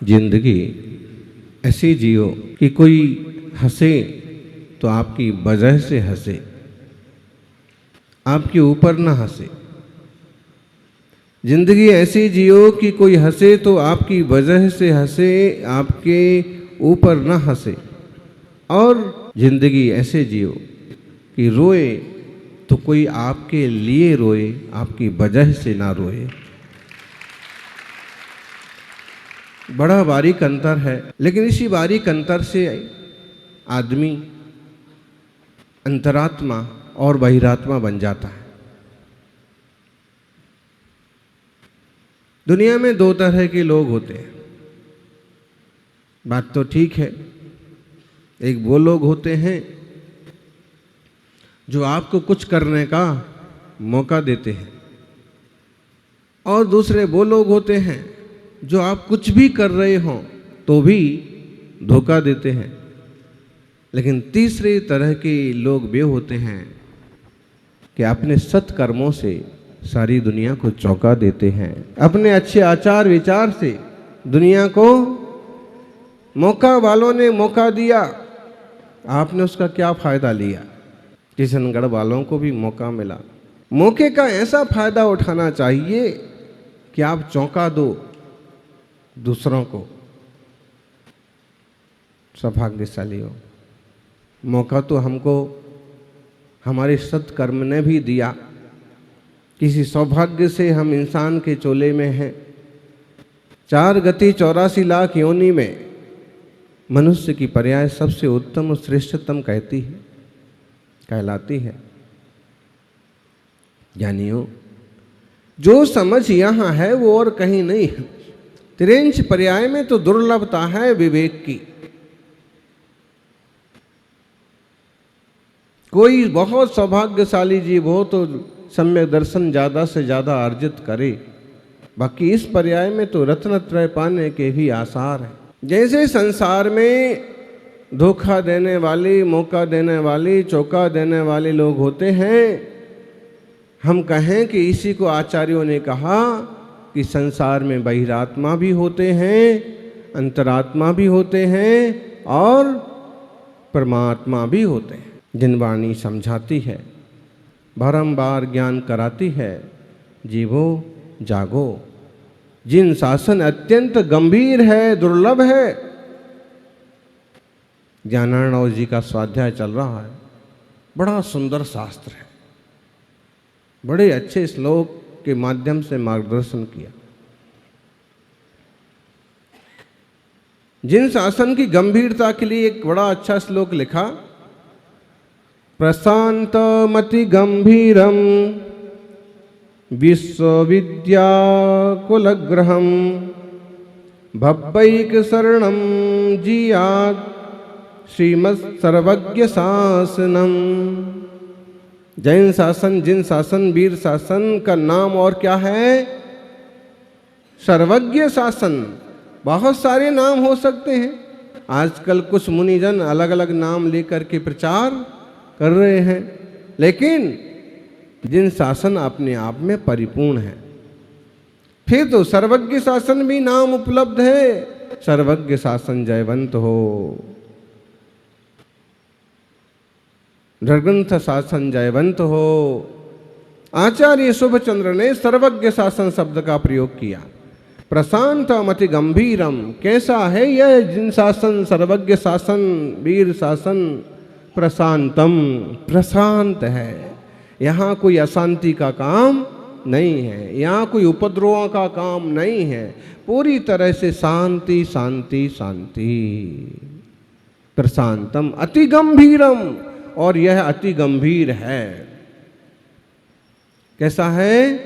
जिंदगी ऐसी जियो कि कोई हंसे तो आपकी वजह से हंसे, आपके ऊपर ना हंसे। जिंदगी ऐसी जियो कि कोई हंसे तो आपकी वजह से हंसे, आपके ऊपर ना हंसे। और जिंदगी ऐसे जियो कि रोए तो कोई आपके लिए रोए, आपकी वजह से ना रोए। बड़ा बारीक अंतर है, लेकिन इसी बारीक अंतर से आदमी अंतरात्मा और बहिरात्मा बन जाता है। दुनिया में दो तरह के लोग होते हैं, बात तो ठीक है। एक वो लोग होते हैं जो आपको कुछ करने का मौका देते हैं, और दूसरे वो लोग होते हैं जो आप कुछ भी कर रहे हो तो भी धोखा देते हैं। लेकिन तीसरे तरह के लोग वे होते हैं कि अपने सत्कर्मों से सारी दुनिया को चौंका देते हैं। अपने अच्छे आचार विचार से दुनिया को, मौका वालों ने मौका दिया, आपने उसका क्या फायदा लिया? किशनगढ़ वालों को भी मौका मिला। मौके का ऐसा फायदा उठाना चाहिए कि आप चौंका दो दूसरों को। सौभाग्यशाली हो। मौका तो हमको हमारे सत्कर्म ने भी दिया। किसी सौभाग्य से हम इंसान के चोले में हैं। 4 गति 84 लाख योनि में मनुष्य की पर्याय सबसे उत्तम और श्रेष्ठतम कहलाती है। ज्ञानियों, जो समझ यहाँ है वो और कहीं नहीं है। 53 पर्याय में तो दुर्लभता है विवेक की। कोई बहुत सौभाग्यशाली जीव हो तो सम्यक दर्शन ज्यादा से ज्यादा अर्जित करे, बाकी इस पर्याय में तो रत्नत्रय पाने के भी आसार हैं। जैसे संसार में धोखा देने वाले, मौका देने वाले, चौका देने वाले लोग होते हैं, हम कहें कि इसी को आचार्यों ने कहा कि संसार में बहिरात्मा भी होते हैं, अंतरात्मा भी होते हैं और परमात्मा भी होते हैं। जिन वाणी समझाती है, बारंबार ज्ञान कराती है, जीवो जागो। जिन शासन अत्यंत गंभीर है, दुर्लभ है। ज्ञानार्णव जी का स्वाध्याय चल रहा है, बड़ा सुंदर शास्त्र है, बड़े अच्छे श्लोक के माध्यम से मार्गदर्शन किया। जिन शासन की गंभीरता के लिए एक बड़ा अच्छा श्लोक लिखा, प्रशांत मति गंभीरम विश्वविद्या कुलग्रहम भव्यैक शरणम जियाद श्रीमत् सर्वज्ञ शासनम। जैन शासन, जिन शासन, वीर शासन का नाम और क्या है? सर्वज्ञ शासन। बहुत सारे नाम हो सकते हैं। आजकल कुछ मुनिजन अलग अलग नाम लेकर के प्रचार कर रहे हैं, लेकिन जिन शासन अपने आप में परिपूर्ण है। फिर तो सर्वज्ञ शासन भी नाम उपलब्ध है। सर्वज्ञ शासन जयवंत हो। धर्मग्रंथ शासन जयवंत हो। आचार्य शुभचंद्र ने सर्वज्ञ शासन शब्द का प्रयोग किया। प्रशांत मति गंभीरम, कैसा है यह जिन शासन, सर्वज्ञ शासन, वीर शासन? प्रशांतम, प्रशांत है। यहाँ कोई अशांति का काम नहीं है, यहाँ कोई उपद्रवों का काम नहीं है। पूरी तरह से शांति शांति शांति। प्रशांतम अति गंभीरम, और यह अति गंभीर है। कैसा है?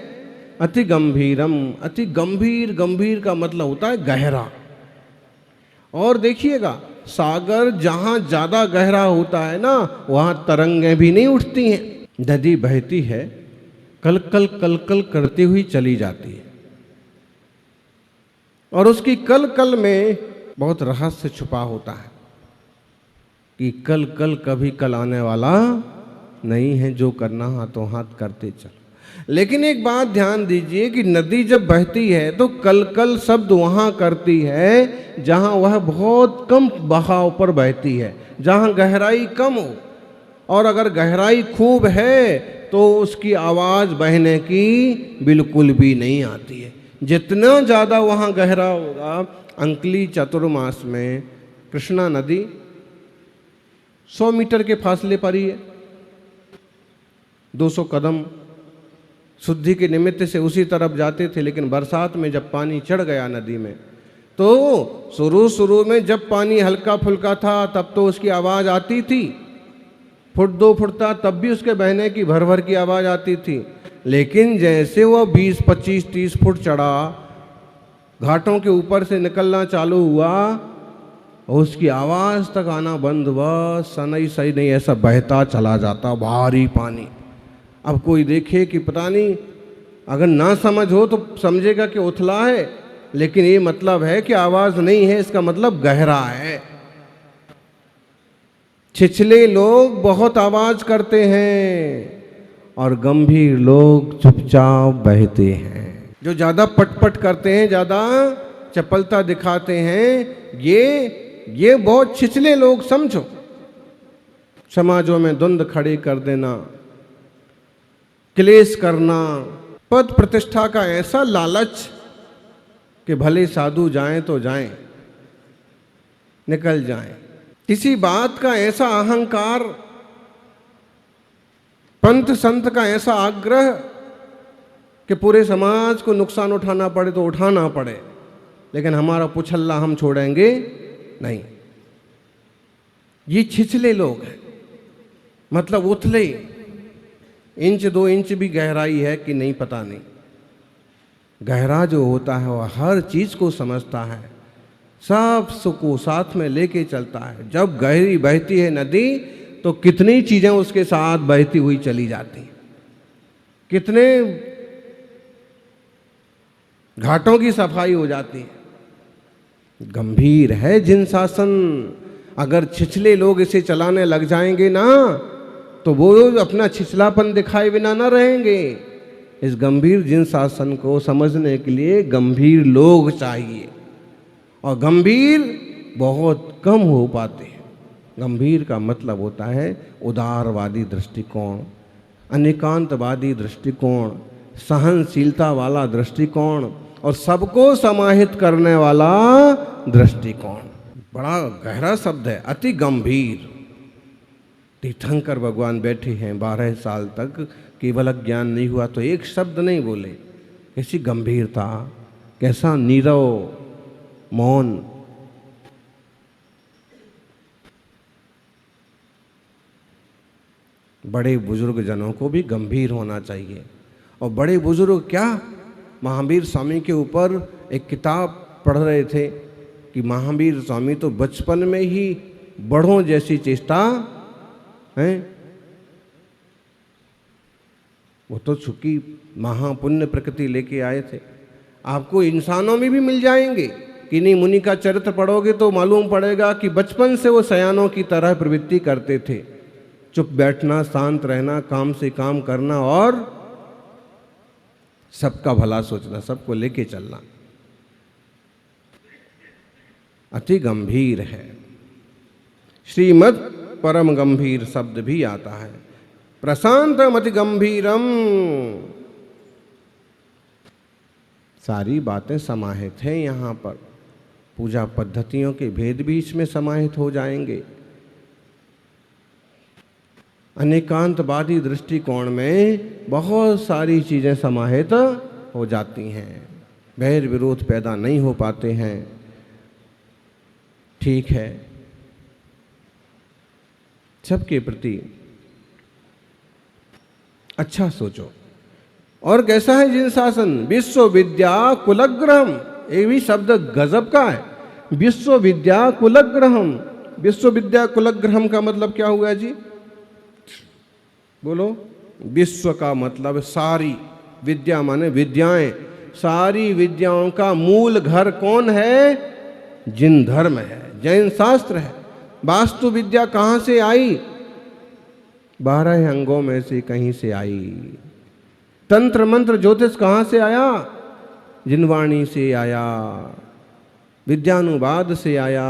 अति गंभीरम। अति गंभीर, गंभीर का मतलब होता है गहरा। और देखिएगा, सागर जहां ज्यादा गहरा होता है ना, वहां तरंगें भी नहीं उठती हैं। नदी बहती है, कलकल कलकल करती हुई चली जाती है, और उसकी कलकल में बहुत रहस्य छुपा होता है कि कल कल कभी कल आने वाला नहीं है, जो करना हाथों हाथ करते चलो। लेकिन एक बात ध्यान दीजिए कि नदी जब बहती है तो कल कल शब्द वहाँ करती है जहाँ वह बहुत कम बहाव पर बहती है, जहाँ गहराई कम हो। और अगर गहराई खूब है तो उसकी आवाज़ बहने की बिल्कुल भी नहीं आती है। जितना ज़्यादा वहाँ गहरा होगा, अंकली चतुर्मास में कृष्णा नदी 100 मीटर के फासले पर ही है, 200 कदम शुद्धि के निमित्त से उसी तरफ जाते थे। लेकिन बरसात में जब पानी चढ़ गया नदी में, तो शुरू में जब पानी हल्का फुल्का था तब तो उसकी आवाज़ आती थी, फुट 2 फुट था तब भी उसके बहने की भर भर की आवाज़ आती थी। लेकिन जैसे वह 20, 25, 30 फुट चढ़ा, घाटों के ऊपर से निकलना चालू हुआ, उसकी आवाज़ तक आना बंद हुआ, सनई सही नहीं, ऐसा बहता चला जाता भारी पानी। अब कोई देखे कि पता नहीं, अगर ना समझ हो तो समझेगा कि उथला है, लेकिन ये मतलब है कि आवाज़ नहीं है, इसका मतलब गहरा है। छिछले लोग बहुत आवाज़ करते हैं और गंभीर लोग चुपचाप बहते हैं। जो ज़्यादा पटपट करते हैं, ज़्यादा चपलता दिखाते हैं, ये बहुत छिछले लोग समझो। समाजों में द्वंद्व खड़े कर देना, क्लेश करना, पद प्रतिष्ठा का ऐसा लालच कि भले साधु जाएं तो जाएं, निकल जाएं। किसी बात का ऐसा अहंकार, पंथ संत का ऐसा आग्रह कि पूरे समाज को नुकसान उठाना पड़े तो उठाना पड़े, लेकिन हमारा पुछल्ला हम छोड़ेंगे नहीं। ये छिछले लोग हैं, मतलब उथले। 1 2 इंच भी गहराई है कि नहीं पता नहीं। गहरा जो होता है वह हर चीज को समझता है, सब को साथ में लेके चलता है। जब गहरी बहती है नदी तो कितनी चीजें उसके साथ बहती हुई चली जाती, कितने घाटों की सफाई हो जाती है। गंभीर है जिन शासन। अगर छिछले लोग इसे चलाने लग जाएंगे ना, तो वो अपना छिछलापन दिखाए बिना ना रहेंगे। इस गंभीर जिन शासन को समझने के लिए गंभीर लोग चाहिए, और गंभीर बहुत कम हो पाते हैं। गंभीर का मतलब होता है उदारवादी दृष्टिकोण, अनेकांतवादी दृष्टिकोण, सहनशीलता वाला दृष्टिकोण और सबको समाहित करने वाला दृष्टिकोण। बड़ा गहरा शब्द है, अति गंभीर। तीर्थंकर भगवान बैठे हैं 12 साल तक, केवल ज्ञान नहीं हुआ तो एक शब्द नहीं बोले। कैसी गंभीरता, कैसा नीरव मौन। बड़े बुजुर्ग जनों को भी गंभीर होना चाहिए। और बड़े बुजुर्ग क्या, महावीर स्वामी के ऊपर एक किताब पढ़ रहे थे कि महावीर स्वामी तो बचपन में ही बड़ों जैसी चेष्टा है। वो तो चूंकि महापुण्य प्रकृति लेके आए थे। आपको इंसानों में भी मिल जाएंगे। किन्हीं मुनि का चरित्र पढ़ोगे तो मालूम पड़ेगा कि बचपन से वो सयानों की तरह प्रवृत्ति करते थे। चुप बैठना, शांत रहना, काम से काम करना और सबका भला सोचना, सबको लेके चलना। अति गंभीर है। श्रीमद् परम गंभीर शब्द भी आता है। प्रशांतम अति गंभीरम। सारी बातें समाहित हैं यहाँ पर। पूजा पद्धतियों के भेद भी इसमें समाहित हो जाएंगे। अनेकांतवादी दृष्टिकोण में बहुत सारी चीज़ें समाहित हो जाती हैं। बैर विरोध पैदा नहीं हो पाते हैं। ठीक है, सबके प्रति अच्छा सोचो। और कैसा है जिन शासन, विश्वविद्या कुलग्रहम। ये भी शब्द गजब का है, विश्वविद्या कुलग्रहम। विश्वविद्या कुलग्रहम का मतलब क्या हुआ जी? बोलो। विश्व का मतलब सारी, विद्या माने विद्याएं। सारी विद्याओं का मूल घर कौन है? जिन धर्म है, जैन शास्त्र है। वास्तु विद्या कहाँ से आई? 12 अंगों में से कहीं से आई। तंत्र मंत्र ज्योतिष कहाँ से आया? जिनवाणी से आया, विद्यानुवाद से आया।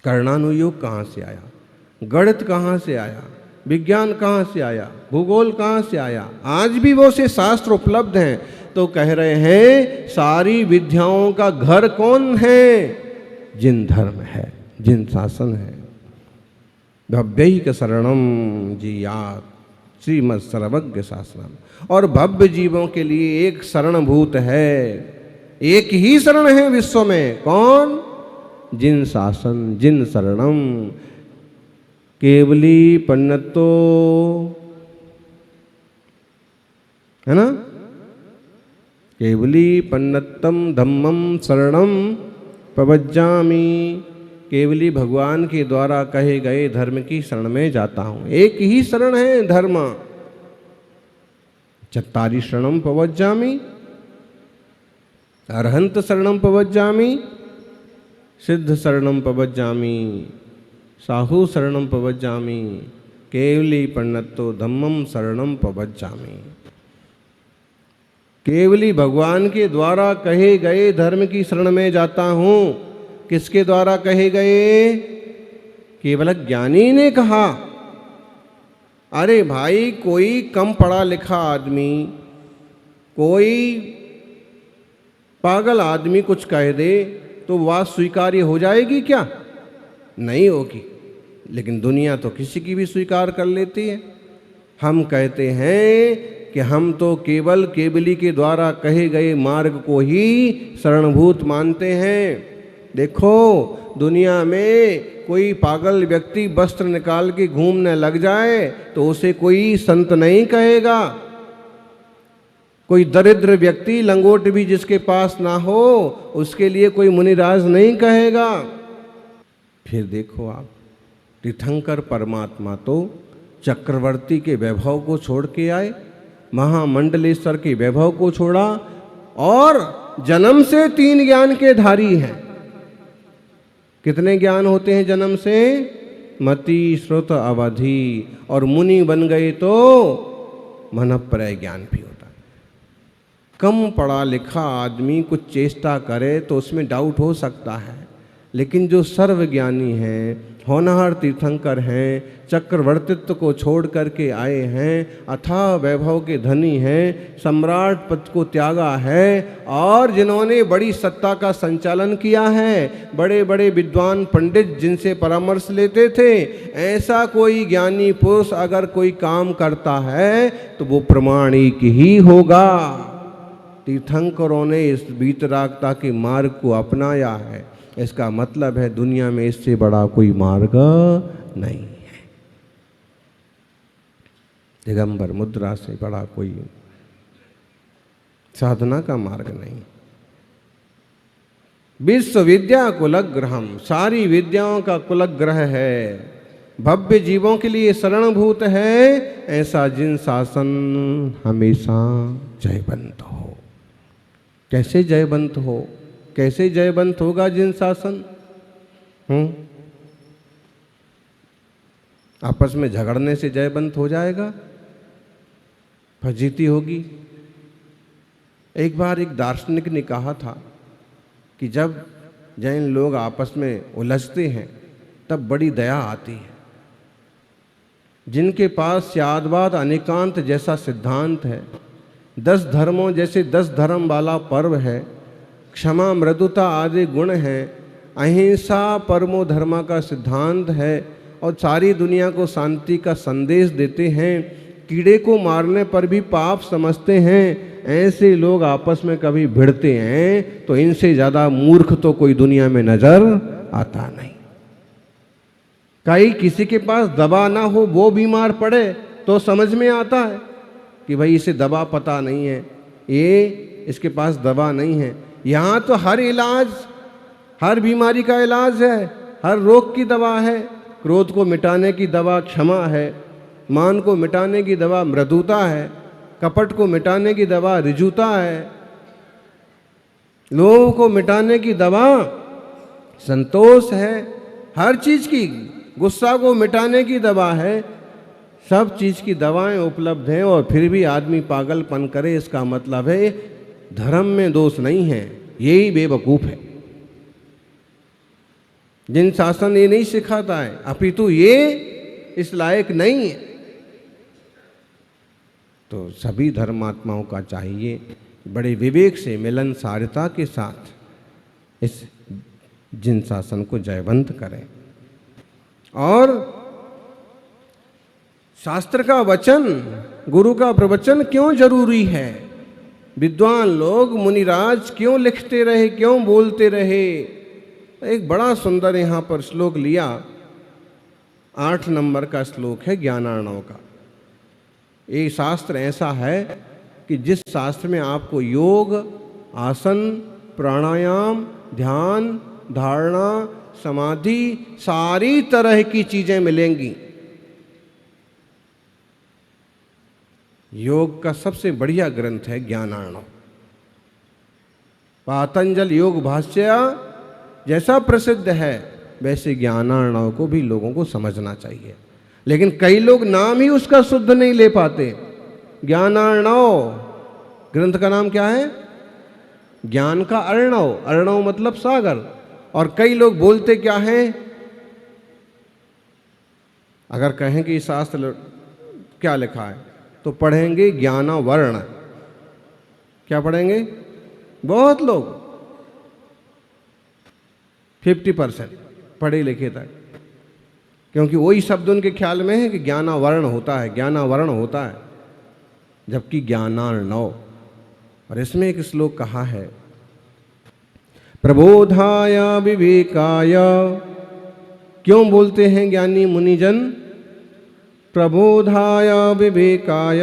कर्णानुयोग कहाँ से आया? गणित कहाँ से आया? विज्ञान कहाँ से आया? भूगोल कहाँ से आया? आज भी वो से शास्त्र उपलब्ध हैं। तो कह रहे हैं सारी विद्याओं का घर कौन है? जिन धर्म है, जिन शासन है। भव्यैक शरणम जियात श्रीमद् सर्वज्ञ शासनम। और भव्य जीवों के लिए एक शरणभूत है, एक ही शरण है विश्व में। कौन? जिन शासन, जिन शरणम। केवली पन्नतो, है ना? केवली पन्नतम धम्मम शरणम पवज्जामि। केवली भगवान के द्वारा कहे गए धर्म की शरण में जाता हूं। एक ही शरण है धर्म। चत्तारि शरणम पवज्जामि, अरहंत शरणम पवज्जामि, सिद्ध शरणम पवज्जामि, साहु शरणम पवज्जामि, केवली पन्नतो धम्मम शरणम पवज्जामि। केवली भगवान के द्वारा कहे गए धर्म की शरण में जाता हूं। किसके द्वारा कहे गए? केवल ज्ञानी ने कहा। अरे भाई, कोई कम पढ़ा लिखा आदमी, कोई पागल आदमी कुछ कह दे तो बात स्वीकार्य हो जाएगी क्या? नहीं होगी। लेकिन दुनिया तो किसी की भी स्वीकार कर लेती है। हम कहते हैं कि हम तो केवल केवली के द्वारा कहे गए मार्ग को ही शरणभूत मानते हैं। देखो, दुनिया में कोई पागल व्यक्ति वस्त्र निकाल के घूमने लग जाए तो उसे कोई संत नहीं कहेगा। कोई दरिद्र व्यक्ति लंगोट भी जिसके पास ना हो उसके लिए कोई मुनिराज नहीं कहेगा। फिर देखो आप, तीर्थंकर परमात्मा तो चक्रवर्ती के वैभव को छोड़ के आए, महामंडलेश्वर के वैभव को छोड़ा, और जन्म से 3 ज्ञान के धारी हैं। कितने ज्ञान होते हैं जन्म से? मति, श्रुत, अवधि। और मुनि बन गए तो मनःप्रय ज्ञान भी होता है। कम पढ़ा लिखा आदमी कुछ चेष्टा करे तो उसमें डाउट हो सकता है, लेकिन जो सर्वज्ञानी हैं, होनहार तीर्थंकर हैं, चक्रवर्तित्व को छोड़ करके आए हैं, अथाह वैभव के धनी हैं, सम्राट पद को त्यागा है, और जिन्होंने बड़ी सत्ता का संचालन किया है, बड़े बड़े विद्वान पंडित जिनसे परामर्श लेते थे, ऐसा कोई ज्ञानी पुरुष अगर कोई काम करता है तो वो प्रमाणिक ही होगा। तीर्थंकरों ने इस वीतरागता के मार्ग को अपनाया है। इसका मतलब है दुनिया में इससे बड़ा कोई मार्ग नहीं है। दिगंबर मुद्रा से बड़ा कोई साधना का मार्ग नहीं। विश्व विद्या कुलग्रहम, सारी विद्याओं का कुलग्रह है। भव्य जीवों के लिए शरणभूत है। ऐसा जिन शासन हमेशा जयवंत हो। कैसे जयवंत हो? कैसे जयवंत होगा जिन शासन? आपस में झगड़ने से जयवंत हो जाएगा? फजीती होगी। एक बार एक दार्शनिक ने कहा था कि जब जैन लोग आपस में उलझते हैं तब बड़ी दया आती है। जिनके पास स्यादवाद अनेकांत जैसा सिद्धांत है, 10 धर्मों जैसे 10 धर्म वाला पर्व है, क्षमा मृदुता आदि गुण हैं, अहिंसा परमो धर्मा का सिद्धांत है, और सारी दुनिया को शांति का संदेश देते हैं, कीड़े को मारने पर भी पाप समझते हैं, ऐसे लोग आपस में कभी भिड़ते हैं तो इनसे ज़्यादा मूर्ख तो कोई दुनिया में नजर आता नहीं। कहीं किसी के पास दवा ना हो, वो बीमार पड़े तो समझ में आता है कि भाई इसे दवा पता नहीं है, ये इसके पास दवा नहीं है। यहाँ तो हर इलाज, हर बीमारी का इलाज है, हर रोग की दवा है। क्रोध को मिटाने की दवा क्षमा है, मान को मिटाने की दवा मृदुता है, कपट को मिटाने की दवा ऋजुता है, लोभ को मिटाने की दवा संतोष है, हर चीज की, गुस्सा को मिटाने की दवा है, सब चीज की दवाएं उपलब्ध हैं, और फिर भी आदमी पागलपन करे, इसका मतलब है धर्म में दोष नहीं है, यही बेवकूफ है। जिन शासन ये नहीं सिखाता है, अपितु ये इस लायक नहीं है। तो सभी धर्मात्माओं का चाहिए बड़े विवेक से, मिलनसारता के साथ इस जिन शासन को जयवंत करें। और शास्त्र का वचन, गुरु का प्रवचन क्यों जरूरी है? विद्वान लोग, मुनिराज क्यों लिखते रहे, क्यों बोलते रहे? एक बड़ा सुंदर यहाँ पर श्लोक लिया, 8 नंबर का श्लोक है ज्ञानार्णव का। ये शास्त्र ऐसा है कि जिस शास्त्र में आपको योग, आसन, प्राणायाम, ध्यान, धारणा, समाधि, सारी तरह की चीजें मिलेंगी। योग का सबसे बढ़िया ग्रंथ है ज्ञानार्णव। पातंजल योग भाष्य जैसा प्रसिद्ध है, वैसे ज्ञानार्णव को भी लोगों को समझना चाहिए। लेकिन कई लोग नाम ही उसका शुद्ध नहीं ले पाते। ज्ञानार्णव ग्रंथ का नाम क्या है? ज्ञान का अर्णव, अर्णव मतलब सागर। और कई लोग बोलते क्या हैं? अगर कहें कि शास्त्र क्या लिखा है, तो पढ़ेंगे ज्ञानावर्ण। क्या पढ़ेंगे? बहुत लोग 50% पढ़े लिखे तक, क्योंकि वही शब्द उनके ख्याल में है कि ज्ञानावरण होता है, ज्ञानावरण होता है, जबकि ज्ञानार्णव। और इसमें एक श्लोक कहा है, प्रबोधाय विवेकाय। क्यों बोलते हैं ज्ञानी मुनिजन? प्रबोधाय विवेकाय,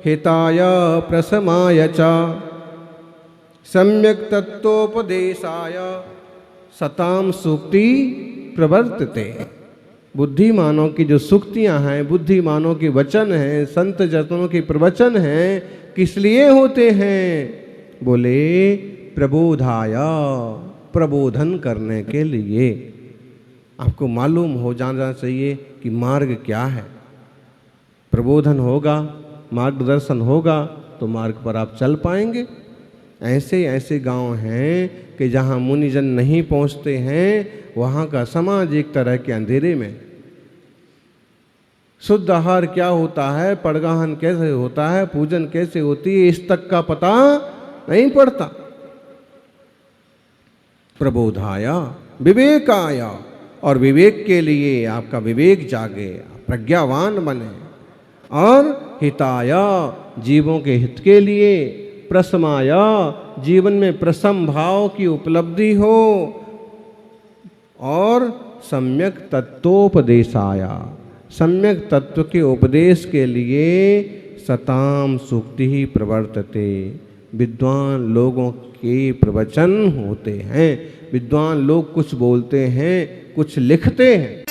हिताय प्रशमाय च, सम्यक तत्वोपदेशाय सताम सूक्ति प्रवर्तते। बुद्धिमानों की जो सूक्तियां हैं, बुद्धिमानों के वचन हैं, संत जतनों के प्रवचन हैं, किस लिए होते हैं? बोले प्रबोधाय, प्रबोधन करने के लिए। आपको मालूम हो जाना चाहिए कि मार्ग क्या है। प्रबोधन होगा, मार्गदर्शन होगा, तो मार्ग पर आप चल पाएंगे। ऐसे ऐसे गांव हैं कि जहां मुनिजन नहीं पहुंचते हैं, वहां का समाज एक तरह के अंधेरे में। शुद्ध आहार क्या होता है, पड़गाहन कैसे होता है, पूजन कैसे होती है, इस तक का पता नहीं पड़ता। प्रबोधाय विवेकाय, और विवेक के लिए आपका विवेक जागे, प्रज्ञावान बने। और हिताय, जीवों के हित के लिए। प्रशमाय, जीवन में प्रशम भाव की उपलब्धि हो। और सम्यक तत्वोपदेशाय, सम्यक तत्व के उपदेश के लिए सताम सूक्ति ही प्रवर्तते। विद्वान लोगों के प्रवचन होते हैं। विद्वान लोग कुछ बोलते हैं, कुछ लिखते हैं,